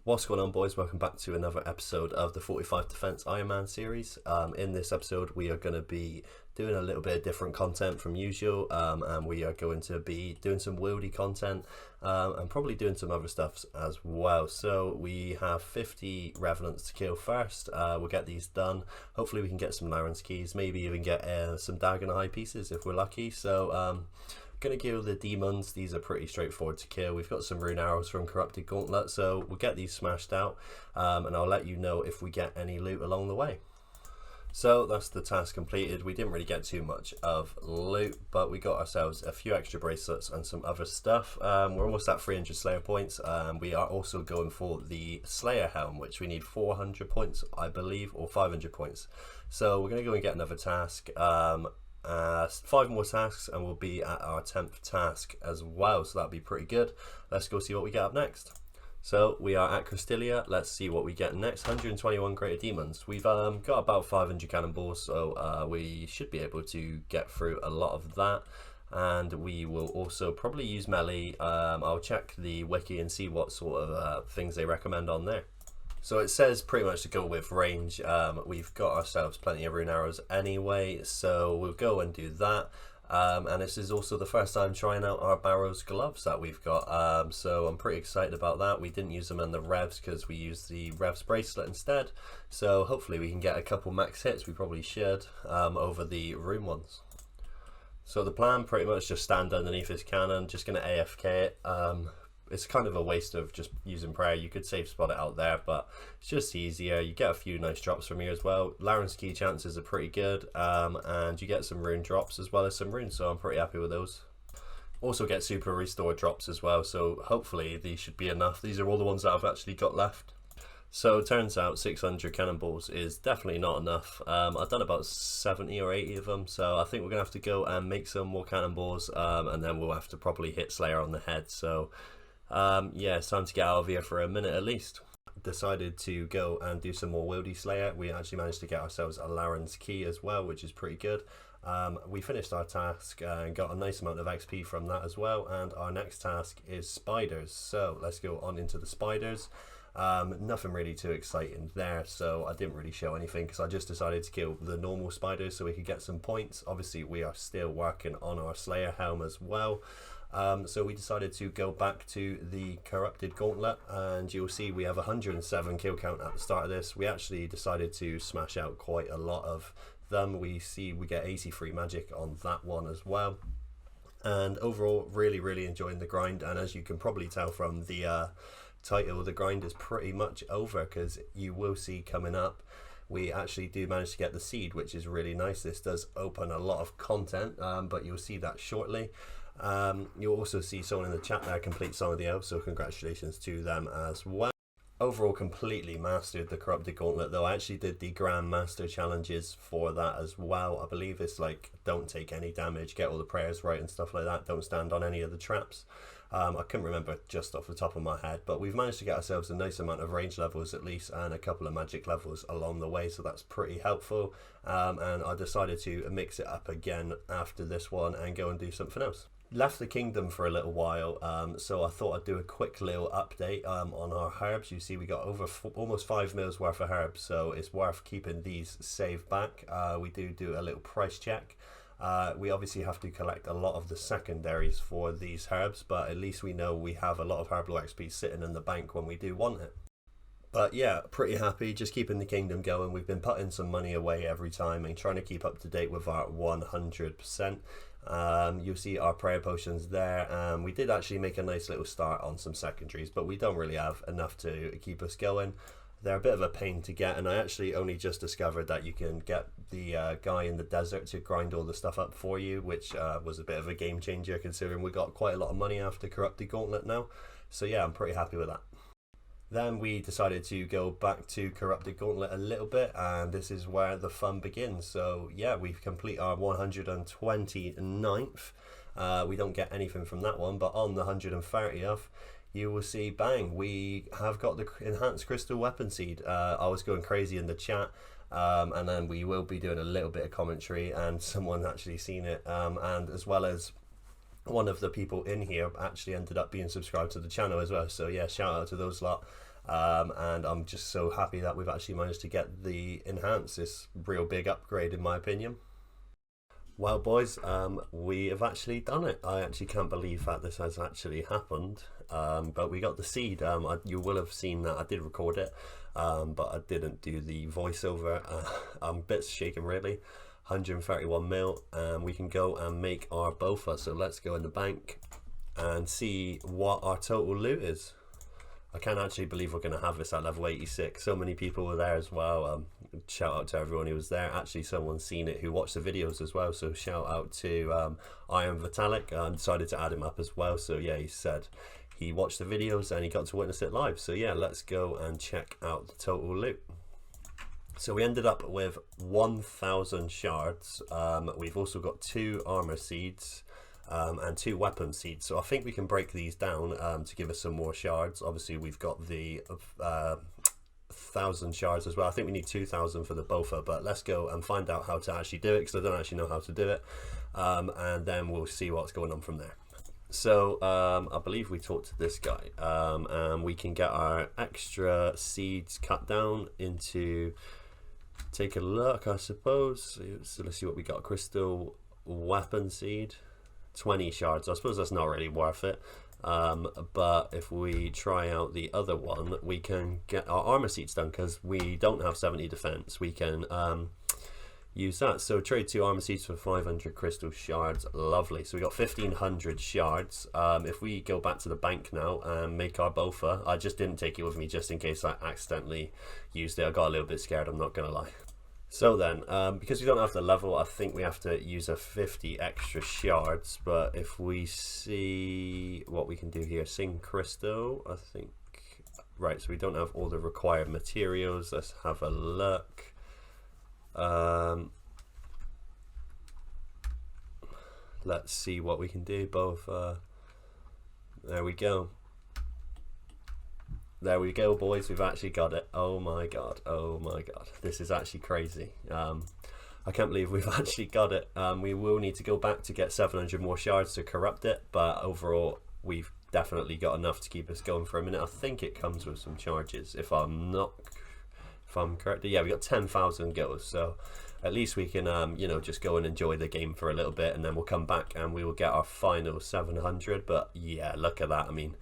What's going on, boys? Welcome back to another episode of the 45 Defense Iron Man series. In this episode we are going to be doing a little bit of different content from usual, and we are going to be doing some wieldy content and probably doing some other stuff as well. So we have 50 Revenants to kill first. We'll get these done. Hopefully we can get some Laren's keys, maybe even get some Dagger High pieces if we're lucky. So gonna kill the demons. These are pretty straightforward to kill. We've got some rune arrows from Corrupted Gauntlet, so we'll get these smashed out, and I'll let you know if we get any loot along the way. So that's the task completed. We didn't really get too much of loot, but we got ourselves a few extra bracelets and some other stuff. We're almost at 300 Slayer points. We are also going for the Slayer helm, which we need 400 points, I believe, or 500 points. So we're gonna go and get another task. 5 more tasks and we'll be at our 10th task as well, so that'll be pretty good. Let's go see what we get up next. So we are at Cristelia. Let's see what we get next. 121 greater demons. We've got about 500 cannonballs, so we should be able to get through a lot of that, and we will also probably use melee. I'll check the wiki and see what sort of things they recommend on there. So it says pretty much to go with range. We've got ourselves plenty of rune arrows anyway, so we'll go and do that. And this is also the first time trying out our Barrows gloves that we've got, so I'm pretty excited about that. We didn't use them in the Revs because we used the Revs bracelet instead, so hopefully we can get a couple max hits. We probably should over the rune ones. So the plan, pretty much just stand underneath this cannon, just going to AFK it. It's kind of a waste of just using prayer. You could safe spot it out there, but it's just easier. You get a few nice drops from here as well. Laren's key chances are pretty good, and you get some rune drops as well as some runes, so I'm pretty happy with those. Also get super restore drops as well, so hopefully these should be enough. These are all the ones that I've actually got left. So it turns out 600 cannonballs is definitely not enough. I've done about 70 or 80 of them, so I think we're gonna have to go and make some more cannonballs, and then we'll have to properly hit Slayer on the head. So yeah, it's time to get out of here for a minute at least. Decided to go and do some more wieldy Slayer. We actually managed to get ourselves a Laren's key as well, which is pretty good. We finished our task and got a nice amount of XP from that as well, and our next task is spiders. So let's go on into the spiders. Nothing really too exciting there, so I didn't really show anything because I just decided to kill the normal spiders so we could get some points. Obviously we are still working on our Slayer helm as well. So we decided to go back to the Corrupted Gauntlet, and you'll see we have 107 kill count at the start of this. We actually decided to smash out quite a lot of them. We see we get 83 magic on that one as well, and overall really enjoying the grind. And as you can probably tell from the title, the grind is pretty much over, because you will see coming up we actually do manage to get the seed, which is really nice. This does open a lot of content, but you'll see that shortly. You'll also see someone in the chat there complete Song of the Elves, so congratulations to them as well. Overall completely mastered the Corrupted Gauntlet, though. I actually did the Grand Master challenges for that as well. I believe it's like don't take any damage, get all the prayers right and stuff like that, don't stand on any of the traps. I couldn't remember just off the top of my head, but we've managed to get ourselves a nice amount of range levels at least, and a couple of magic levels along the way, so that's pretty helpful. And I decided to mix it up again after this one and go and do something else. Left the kingdom for a little while, so I thought I'd do a quick little update on our herbs. You see we got over almost 5 mils worth of herbs, so it's worth keeping these saved back. We do a little price check. We obviously have to collect a lot of the secondaries for these herbs, but at least we know we have a lot of herbal XP sitting in the bank when we do want it. But yeah, pretty happy, just keeping the kingdom going. We've been putting some money away every time and trying to keep up to date with our 100%. You'll see our prayer potions there. We did actually make a nice little start on some secondaries, but we don't really have enough to keep us going. They're a bit of a pain to get, and I actually only just discovered that you can get the guy in the desert to grind all the stuff up for you, which was a bit of a game changer considering we got quite a lot of money after Corrupted Gauntlet now. So yeah, I'm pretty happy with that. Then we decided to go back to Corrupted Gauntlet a little bit, and this is where the fun begins. So yeah, we've complete our 129th. We don't get anything from that one, but on the 130th, you will see, bang, we have got the enhanced crystal weapon seed. I was going crazy in the chat, and then we will be doing a little bit of commentary, and someone actually seen it, and as well as one of the people in here actually ended up being subscribed to the channel as well. So yeah, shout out to those lot. and I'm just so happy that we've actually managed to get the enhance, this real big upgrade in my opinion. Well boys, we have actually done it. I actually can't believe that this has actually happened, but we got the seed. You will have seen that I did record it, but I didn't do the voiceover. I'm a bit shaken really. 131 mil, and we can go and make our Bofa. So let's go in the bank and see what our total loot is. I can't actually believe we're going to have this at level 86. So many people were there as well. Shout out to everyone who was there. Actually, someone's seen it who watched the videos as well. So shout out to Iron Vitalik. I decided to add him up as well. So yeah, he said he watched the videos and he got to witness it live. So yeah, let's go and check out the total loot. So we ended up with 1,000 shards. We've also got 2 armor seeds and 2 weapon seeds. So I think we can break these down to give us some more shards. Obviously we've got the 1,000 shards as well. I think we need 2,000 for the Bofa, but let's go and find out how to actually do it, because I don't actually know how to do it, and then we'll see what's going on from there. So I believe we talked to this guy, and we can get our extra seeds cut down into, take a look I suppose. So let's see what we got. Crystal weapon seed, 20 shards. I suppose that's not really worth it, but if we try out the other one, we can get our armor seeds done, because we don't have 70 defense. We can use that. So trade 2 armor seeds for 500 crystal shards. Lovely. So we got 1,500 shards. If we go back to the bank now and make our Bofa, I just didn't take it with me just in case I accidentally used it. I got a little bit scared, I'm not gonna lie. So then, because we don't have the level, I think we have to use a 50 extra shards. But if we see what we can do here, sing crystal, I think, right, so we don't have all the required materials. Let's have a look. Let's see what we can do. Both there we go. There we go, boys. We've actually got it. Oh my god, oh my god, this is actually crazy. I can't believe we've actually got it. We will need to go back to get 700 more shards to corrupt it, but overall we've definitely got enough to keep us going for a minute. I think it comes with some charges, if I'm correct. Yeah, we got 10,000 goals, so at least we can you know, just go and enjoy the game for a little bit, and then we'll come back and we will get our final 700. But yeah, look at that. I mean,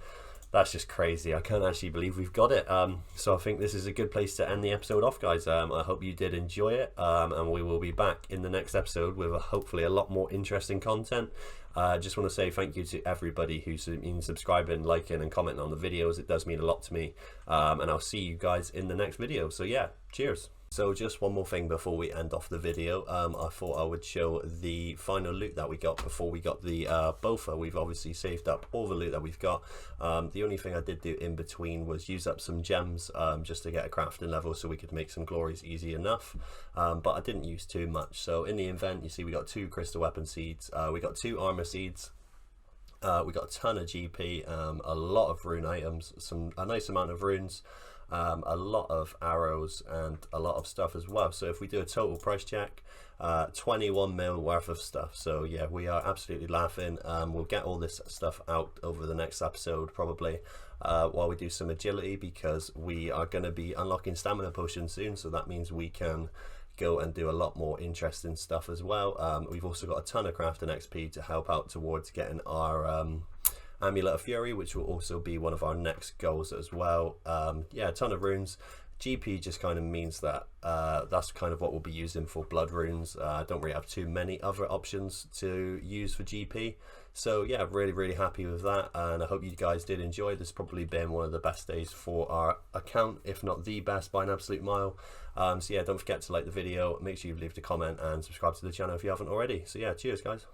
that's just crazy. I can't actually believe we've got it. So I think this is a good place to end the episode off, guys. I hope you did enjoy it, and we will be back in the next episode with hopefully a lot more interesting content. Just want to say thank you to everybody who's been subscribing, liking and commenting on the videos. It does mean a lot to me, and I'll see you guys in the next video. So yeah, cheers. So just one more thing before we end off the video. I thought I would show the final loot that we got before we got the Bofa. We've obviously saved up all the loot that we've got. The only thing I did do in between was use up some gems just to get a crafting level so we could make some glories easy enough, but I didn't use too much. So in the event, you see we got 2 crystal weapon seeds, we got 2 armor seeds, we got a ton of GP, a lot of rune items, a nice amount of runes, a lot of arrows and a lot of stuff as well. So if we do a total price check, 21 mil worth of stuff. So yeah, we are absolutely laughing. We'll get all this stuff out over the next episode probably, while we do some agility, because we are going to be unlocking stamina potions soon, so that means we can go and do a lot more interesting stuff as well. We've also got a ton of crafting XP to help out towards getting our Amulet of Fury, which will also be one of our next goals as well. Yeah, a ton of runes. GP just kind of means that that's kind of what we'll be using for blood runes. I don't really have too many other options to use for GP. So yeah, really happy with that, and I hope you guys did enjoy. This has probably been one of the best days for our account, if not the best by an absolute mile. So yeah, don't forget to like the video, make sure you leave a comment and subscribe to the channel if you haven't already. So yeah, cheers guys.